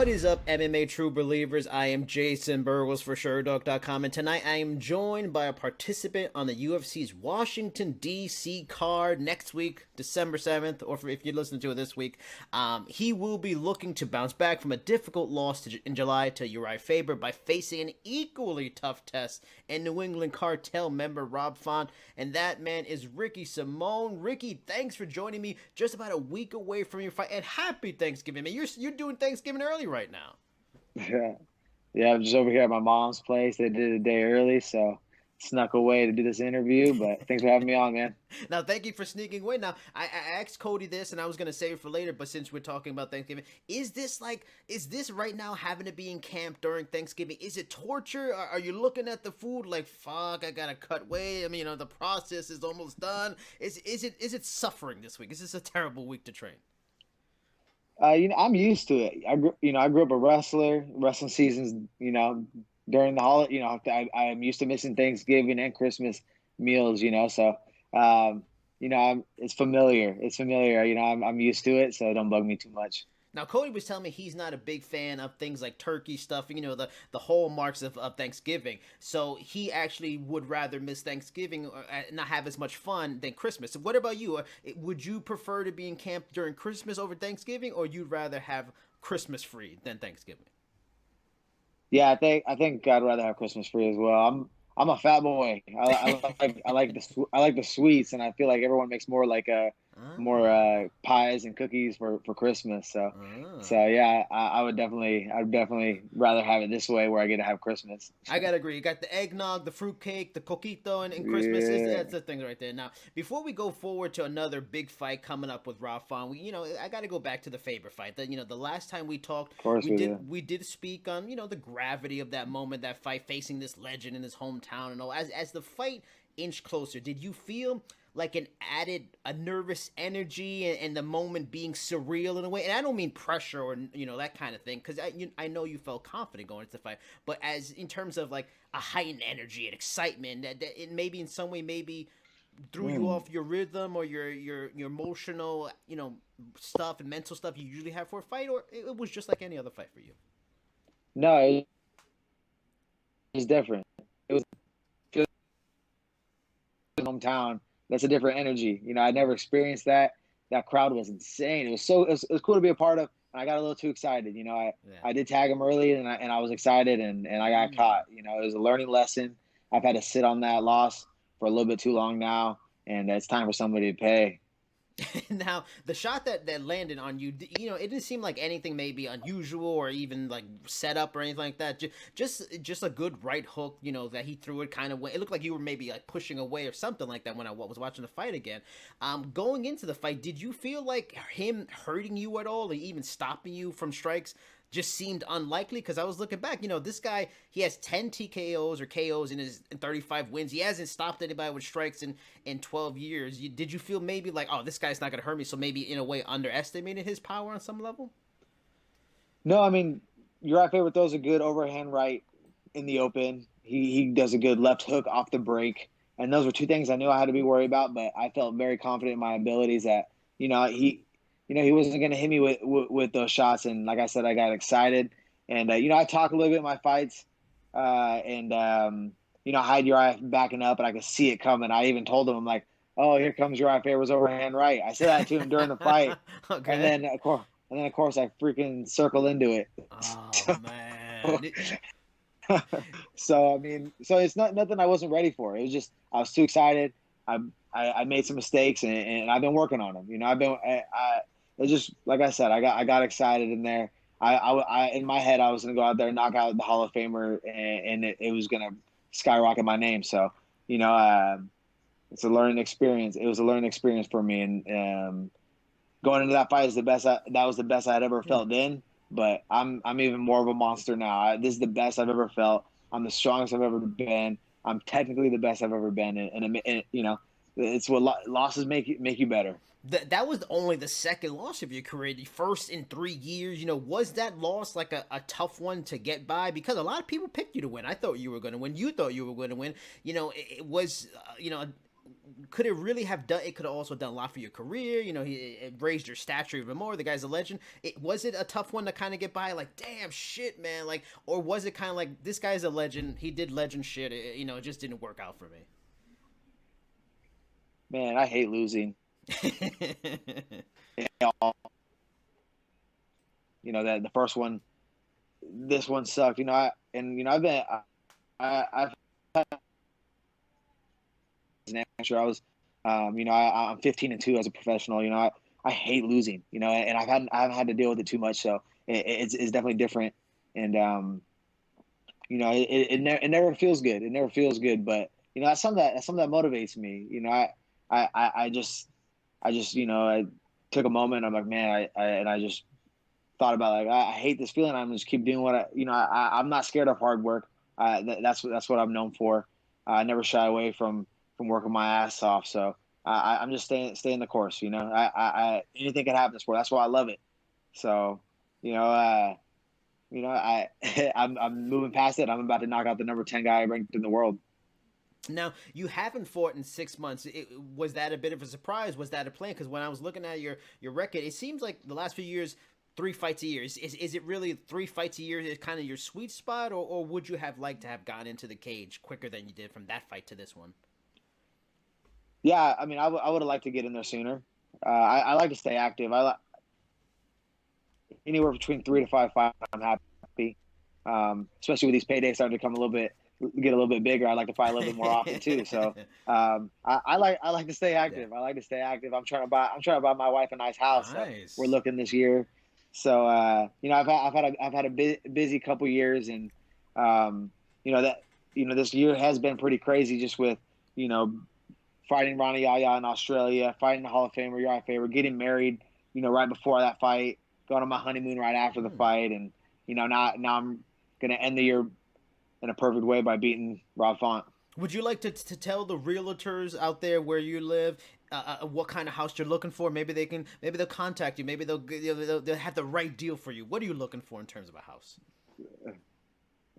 What is up, MMA True Believers? I am Jason Burgos for Sherdog.com, and tonight I am joined by a participant on the UFC's Washington, DC card next week, December 7th, or if you're listening to it this week. He will be looking to bounce back from a difficult loss in July to Urijah Faber by facing an equally tough test in New England Cartel member Rob Font, and that man is Ricky Simone. Ricky, thanks for joining me just about a week away from your fight, and happy Thanksgiving, man. You're doing Thanksgiving early right now. Yeah, I'm just over here at my mom's place. They did it a day early, so snuck away to do this interview. But thanks for having me on, man. Now, thank you for sneaking away. Now, I asked Cody this, and I was going to save it for later, but since we're talking about Thanksgiving, is this right now having to be in camp during Thanksgiving? Is it torture? Are you looking at the food like, fuck, I got to cut weight? I mean, the process is almost done. Is it suffering this week? Is this a terrible week to train? I'm used to it. I grew up a wrestler. Wrestling seasons, during the holiday, I'm used to missing Thanksgiving and Christmas meals. So, it's familiar. It's familiar. I'm used to it, so don't bug me too much. Now, Cody was telling me he's not a big fan of things like turkey stuffing, the hallmarks of Thanksgiving. So he actually would rather miss Thanksgiving or not have as much fun than Christmas. So what about you? Would you prefer to be in camp during Christmas over Thanksgiving, or you'd rather have Christmas free than Thanksgiving? Yeah, I think I'd rather have Christmas free as well. I'm a fat boy. I like the sweets, and I feel like everyone makes more pies and cookies for Christmas. So yeah, I'd definitely rather have it this way where I get to have Christmas. I gotta agree. You got the eggnog, the fruitcake, the coquito, and Christmas. Yeah. That's the thing right there. Now, before we go forward to another big fight coming up with Rob Font, I gotta go back to the Faber fight. The last time we talked, Of course we did speak on the gravity of that moment, that fight, facing this legend in his hometown, and all. As the fight inched closer, did you feel like a nervous energy and the moment being surreal in a way? And I don't mean pressure or that kind of thing, because I know you felt confident going into the fight, but as in terms of like a heightened energy and excitement that it maybe in some way maybe threw you off your rhythm or your emotional stuff and mental stuff you usually have for a fight, or it was just like any other fight for you? No, it's different. It was hometown. That's a different energy. I never experienced that. That crowd was insane. It was cool to be a part of. And I got a little too excited. I did tag him early, and I was excited, and I got caught. It was a learning lesson. I've had to sit on that loss for a little bit too long now, and it's time for somebody to pay. Now, the shot that landed on you, it didn't seem like anything maybe unusual or even like set up or anything like that. Just a good right hook, that he threw it kind of way. It looked like you were maybe like pushing away or something like that when I was watching the fight again. Going into the fight, did you feel like him hurting you at all or even stopping you from strikes just seemed unlikely? Because I was looking back, this guy, he has 10 TKOs or KOs in his 35 wins. He hasn't stopped anybody with strikes in 12 years. Did you feel maybe like, oh, this guy's not going to hurt me, so maybe in a way underestimated his power on some level? No, I mean, Uriah Faber throws a good overhand right in the open. He does a good left hook off the break. And those were two things I knew I had to be worried about, but I felt very confident in my abilities that, he wasn't going to hit me with those shots. And like I said, I got excited. And, I talk a little bit in my fights. I had Uriah backing up, and I could see it coming. I even told him, I'm like, oh, here comes Uriah Faber's overhand right. I said that to him during the fight. Okay. And then, of course, I freaking circled into it. Oh, man. So it's nothing I wasn't ready for. It was just I was too excited. I made some mistakes, and I've been working on them. It's just like I said, I got excited in there. I in my head I was gonna go out there and knock out the Hall of Famer, and it was gonna skyrocket my name. So it's a learning experience. It was a learning experience for me, and going into that fight is that was the best I'd ever felt then. But I'm even more of a monster now. This is the best I've ever felt. I'm the strongest I've ever been. I'm technically the best I've ever been, and it's what losses make you better. That was only the second loss of your career, the first in 3 years. Was that loss like a tough one to get by? Because a lot of people picked you to win. I thought you were going to win. You thought you were going to win. It was, could it really have done? It could have also done a lot for your career. You know, it raised your stature even more. The guy's a legend. Was it a tough one to kind of get by? Like, damn shit, man. Like, or was it kind of like this guy's a legend? He did legend shit. You know, it just didn't work out for me. Man, I hate losing. You know that the first one, this one sucked. You know, I've been, I've had an amateur. I'm 15-2 as a professional. You know, I hate losing. You know, and I haven't had to deal with it too much, so it's definitely different. And you know, it never feels good. It never feels good, but you know, that's something that motivates me. You know, I just you know, I took a moment. I'm like, man, I just thought about like I hate this feeling. I'm just keep doing what I'm not scared of hard work. That's what I'm known for. I never shy away from working my ass off. So I'm just staying the course. You know, anything can happen in sport. That's why I love it. So I'm moving past it. I'm about to knock out the number 10 guy ranked in the world. Now, you haven't fought in 6 months. Was that a bit of a surprise? Was that a plan? Because when I was looking at your record, it seems like the last few years, 3 fights a year. Is it really 3 fights a year is kind of your sweet spot, or would you have liked to have gone into the cage quicker than you did from that fight to this one? Yeah, I mean, I would have liked to get in there sooner. I like to stay active. I like anywhere between 3 to 5 fights. I'm happy, especially with these paydays starting to get a little bit bigger. I like to fight a little bit more often too. So I like to stay active. Yeah. I like to stay active. I'm trying to buy my wife a nice house. So we're Nice. looking this year. So you know, I've had a busy couple years, and you know that this year has been pretty crazy, just with you know fighting Ronnie Yaya in Australia, fighting the Hall of Famer Uriah Faber, getting married, you know, right before that fight, going on my honeymoon right after the fight, and you know now I'm gonna end the year in a perfect way by beating Rob Font. Would you like to tell the realtors out there where you live what kind of house you're looking for? Maybe they'll contact you. Maybe they'll have the right deal for you. What are you looking for in terms of a house?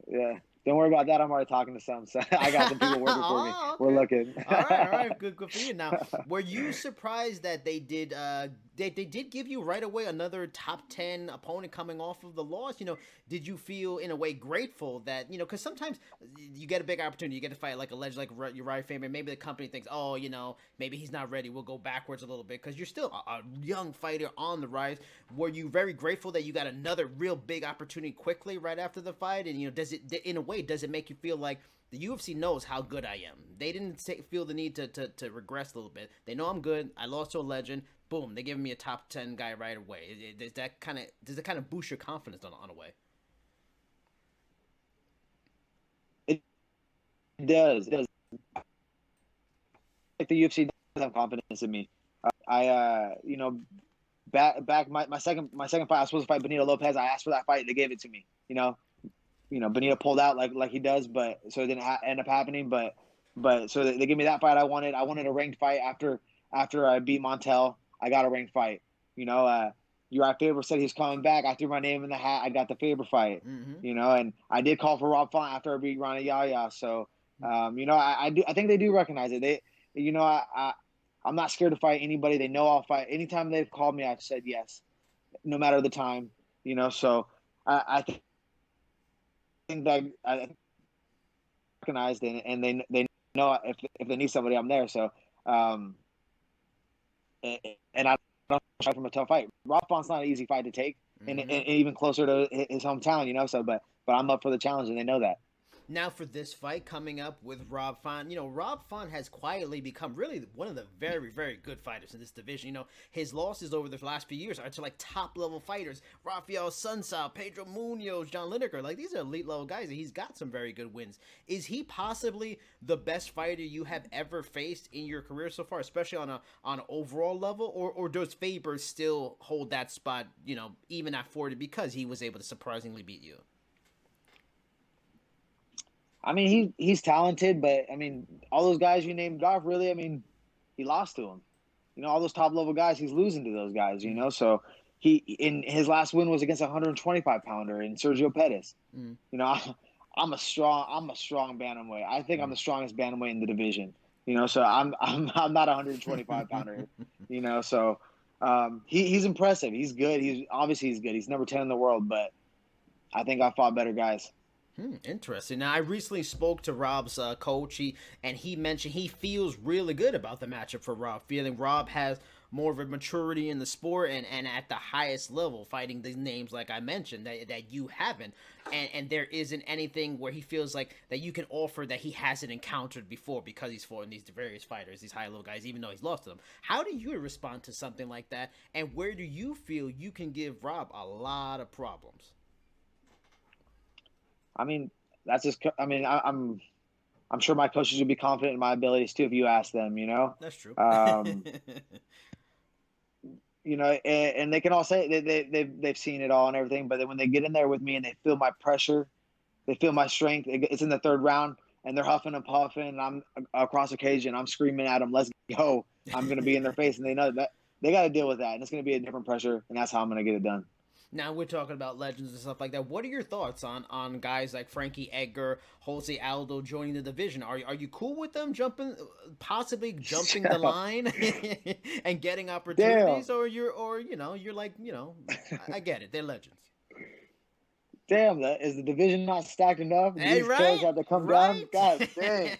Yeah. Don't worry about that. I'm already talking to some. So I got some people working for me. Oh, We're okay. looking. All right, good for you. Now, were you surprised that they did they did give you right away another top 10 opponent coming off of the loss? You know, did you feel in a way grateful that, you know, because sometimes you get a big opportunity, you get to fight like a legend like Uriah Faber, maybe the company thinks, oh, you know, maybe he's not ready, we'll go backwards a little bit because you're still a young fighter on the rise. Were you very grateful that you got another real big opportunity quickly right after the fight? And, you know, does it, in a way, does it make you feel like the UFC knows how good I am? They didn't feel the need to regress a little bit. They know I'm good. I lost to a legend. Boom, they give me a top 10 guy right away. Does that kind of boost your confidence on a way? It does. It does. Like the UFC does have confidence in me. You know, back my second fight, I was supposed to fight Benito Lopez. I asked for that fight. They gave it to me. You know, Benito pulled out like he does, but so it didn't end up happening. But so they gave me that fight I wanted. I wanted a ranked fight after I beat Montel. I got a ranked fight. You know, Uriah Faber said he's coming back. I threw my name in the hat. I got the Faber fight. Mm-hmm. You know, and I did call for Rob Font after I beat Ronnie Yaya. So, you know, I think they do recognize it. You know, I'm not scared to fight anybody. They know I'll fight. Anytime they've called me, I've said yes, no matter the time. You know, so I think that I recognized and they know if they need somebody, I'm there. So, and I don't try from a tough fight. Rob Font's not an easy fight to take, and even closer to his hometown, you know. So, but I'm up for the challenge, and they know that. Now for this fight coming up with Rob Font, you know, Rob Font has quietly become really one of the very, very good fighters in this division. You know, his losses over the last few years are to like top level fighters: Rafael Sunsao, Pedro Munoz, John Lineker. Like, these are elite level guys, and he's got some very good wins. Is he possibly the best fighter you have ever faced in your career so far, especially on an overall level, or does Faber still hold that spot? You know, even at 40, because he was able to surprisingly beat you. I mean, he's talented, but I mean, all those guys you named off, really, I mean, he lost to them. You know, all those top level guys, he's losing to those guys. You know, so he in his last win was against a 125 pounder in Sergio Pettis. You know, I'm a strong bantamweight. I think I'm the strongest bantamweight in the division. So I'm not a 125 pounder. So he's impressive. He's good. He's good. He's number 10 in the world, but I think I fought better guys. Interesting. Now, I recently spoke to Rob's coach, and he mentioned he feels really good about the matchup for Rob, feeling Rob has more of a maturity in the sport and at the highest level, fighting these names like I mentioned that you haven't, and there isn't anything where he feels like that you can offer that he hasn't encountered before because he's fought these various fighters, these high level guys, even though he's lost to them. How do you respond to something like that, and where do you feel you can give Rob a lot of problems? I mean, that's just. I mean, I'm sure my coaches would be confident in my abilities too if you ask them. That's true. Um, and they can all say they've seen it all and everything, but then when they get in there with me and they feel my pressure, they feel my strength. It's in the third round, and they're huffing and puffing, and I'm across the cage, and I'm screaming at them, "Let's go!" I'm going to be in their face, and they know that they got to deal with that, and it's going to be a different pressure, and that's how I'm going to get it done. Now we're talking about legends and stuff like that. What are your thoughts on guys like Frankie, Edgar, Jose Aldo joining the division? Are you cool with them possibly jumping the line and getting opportunities, Damn, or you're like I get it, they're legends. damn, that is the division not stacked enough? Hey, These killers right, have to come down. right. God dang,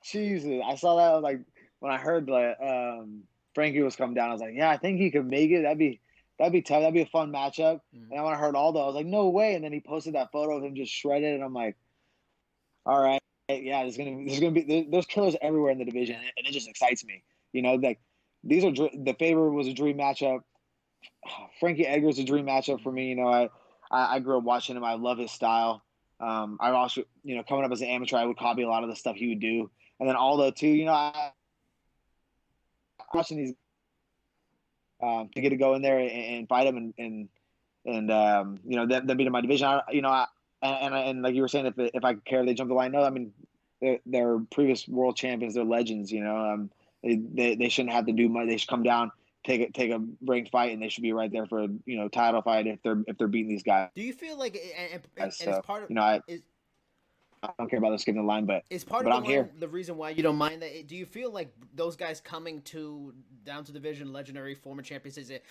Jesus! I saw that like when I heard like Frankie was coming down. I was like, yeah, I think he could make it. That'd be tough. That'd be a fun matchup. And then when I heard Aldo, I was like, no way. And then he posted that photo of him just shredded, and I'm like, all right, yeah, there's killers everywhere in the division, and it just excites me. Like these are the Faber was a dream matchup. Frankie Edgar's a dream matchup for me. I grew up watching him. I love his style. I also, coming up as an amateur, I would copy a lot of the stuff he would do. And then Aldo too. Watching these to get to go in there and fight him and them being in my division. And like you were saying, if I could care, they jump the line. No, I mean they're previous world champions. They're legends. They shouldn't have to do much. They should come down, take a ranked fight, and they should be right there for a title fight if they're beating these guys. Do you feel like and it's So part of is I don't care about them skipping the line, but Is part of but the I'm here. line the reason why you don't mind that? Do you feel like those guys coming to down to division, legendary former champions, is it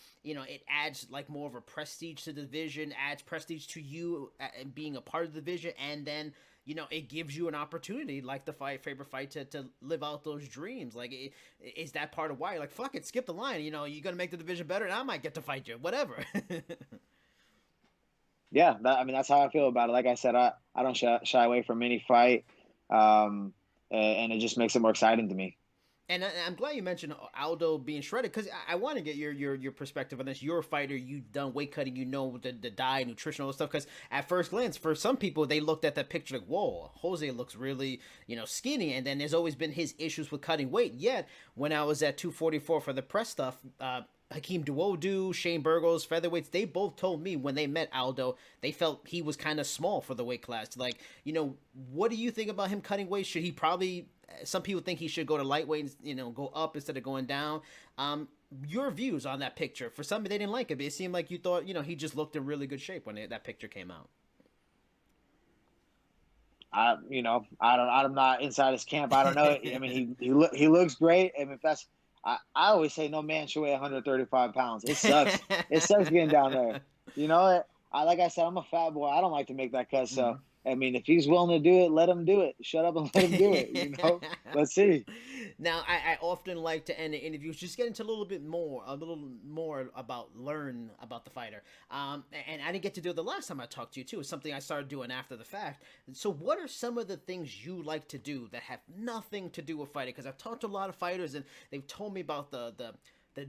adds like more of a prestige to the division, adds prestige to you being a part of the division, and then it gives you an opportunity like the Faber fight to live out those dreams. Like, is that part of why you're like, fuck it, skip the line? You're gonna make the division better, and I might get to fight you, whatever. Yeah, that's how I feel about it. Like I said, I don't shy away from any fight, and it just makes it more exciting to me. And I'm glad you mentioned Aldo being shredded, because I want to get your perspective on this. You're a fighter. You've done weight cutting. The diet, nutritional stuff. Because at first glance, for some people, they looked at that picture like, whoa, Jose looks really skinny. And then there's always been his issues with cutting weight. Yet when I was at 244 for the press stuff, Hakeem Duodu, Shane Burgos, featherweights, they both told me when they met Aldo, they felt he was kind of small for the weight class. Like, what do you think about him cutting weight? Should he probably, some people think he should go to lightweight, go up instead of going down. Your views on that picture. For some, they didn't like it, but it seemed like you thought, he just looked in really good shape when that picture came out. I'm not inside his camp. I don't know. I mean, he looks great. I mean, if that's, I always say no man should weigh 135 pounds. It sucks. It sucks getting down there. Like I said, I'm a fat boy. I don't like to make that cut. So, I mean, if he's willing to do it, let him do it. Shut up and let him do it. Let's see. Now, I often like to end the interviews just get into a little more learn about the fighter. And I didn't get to do it the last time I talked to you too. It's something I started doing after the fact. So what are some of the things you like to do that have nothing to do with fighting? Because I've talked to a lot of fighters and they've told me about the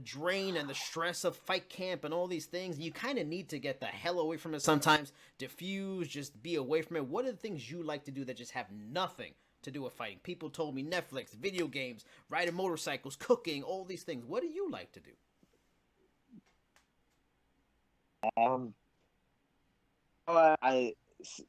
drain and the stress of fight camp and all these things. You kind of need to get the hell away from it sometimes, diffuse, just be away from it. What are the things you like to do that just have nothing to do with fighting? People told me Netflix, video games, riding motorcycles, cooking, all these things. What do you like to do?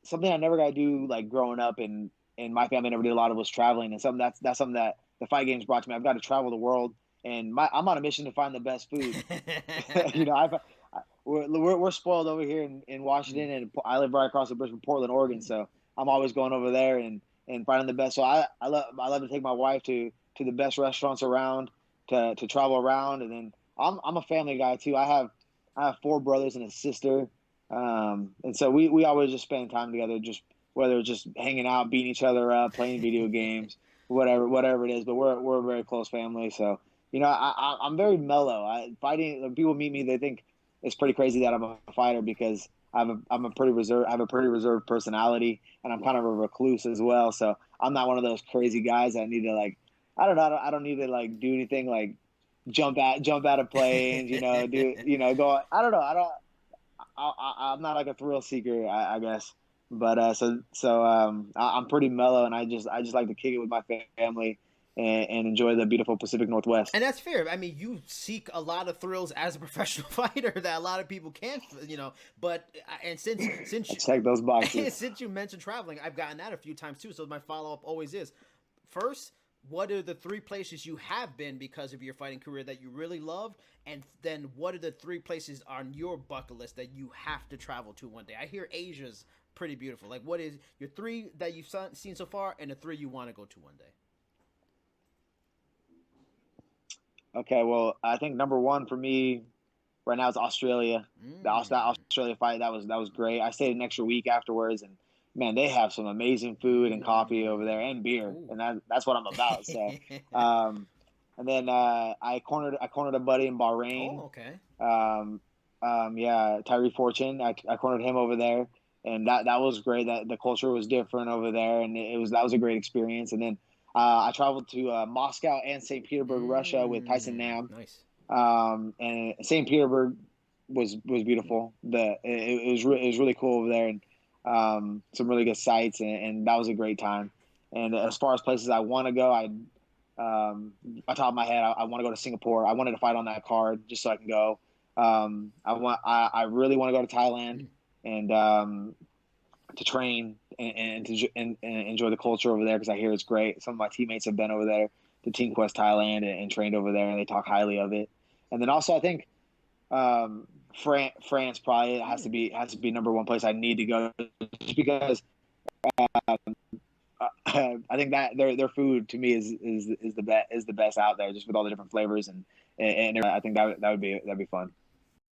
Something I never got to do, like growing up, and my family never did a lot of, was traveling, and that's something that the fight games brought to me. I've got to travel the world, and I'm on a mission to find the best food. We're spoiled over here in Washington, and I live right across the bridge from Portland, Oregon, so I'm always going over there, and and finding the best. So I love to take my wife to the best restaurants around, to travel around, and then I'm a family guy too. I have four brothers and a sister, and so we always just spend time together, just whether it's just hanging out, beating each other up, playing video games, whatever it is. But we're a very close family, so I'm very mellow. Fighting, when people meet me, they think it's pretty crazy that I'm a fighter because I'm a pretty reserved, I have a pretty reserved personality, and I'm kind of a recluse as well. So I'm not one of those crazy guys that need to like, I don't need to like do anything like jump out of planes, go. I don't know. I'm not like a thrill seeker, I guess. But I'm pretty mellow, and I just like to kick it with my family and enjoy the beautiful Pacific Northwest. And that's fair. I mean, you seek a lot of thrills as a professional fighter that a lot of people can't, But and since I check those boxes. since you mentioned traveling, I've gotten that a few times too. So my follow up always is, first, what are the three places you have been because of your fighting career that you really love, and then what are the three places on your bucket list that you have to travel to one day? I hear Asia's pretty beautiful. Like, what is your three that you've seen so far, and the three you want to go to one day? Okay, well, I think number one for me right now is Australia. That Mm. Australia fight, that was great. I stayed an extra week afterwards, and man, they have some amazing food and coffee over there and beer, Ooh. and that's what I'm about. So, um, and then I cornered a buddy in Oh, Bahrain. okay. Yeah, Tyree Fortune. I cornered him over there, and that was great. That the culture was different over there, and that was a great experience. And then I traveled to Moscow and St. Petersburg, Russia, with Tyson Nam. Nice. And St. Petersburg was beautiful. It was really cool over there, and some really good sights, and that was a great time. And as far as places I want to go, on top of my head, I want to go to Singapore. I wanted to fight on that card just so I can go. I really want to go to Thailand Mm. and to train and enjoy the culture over there because I hear it's great. Some of my teammates have been over there to Team Quest Thailand and trained over there, and they talk highly of it. And then also, I think France probably has to be number one place I need to go just because I think that their food to me is the best out there, just with all the different flavors and I think that'd be fun.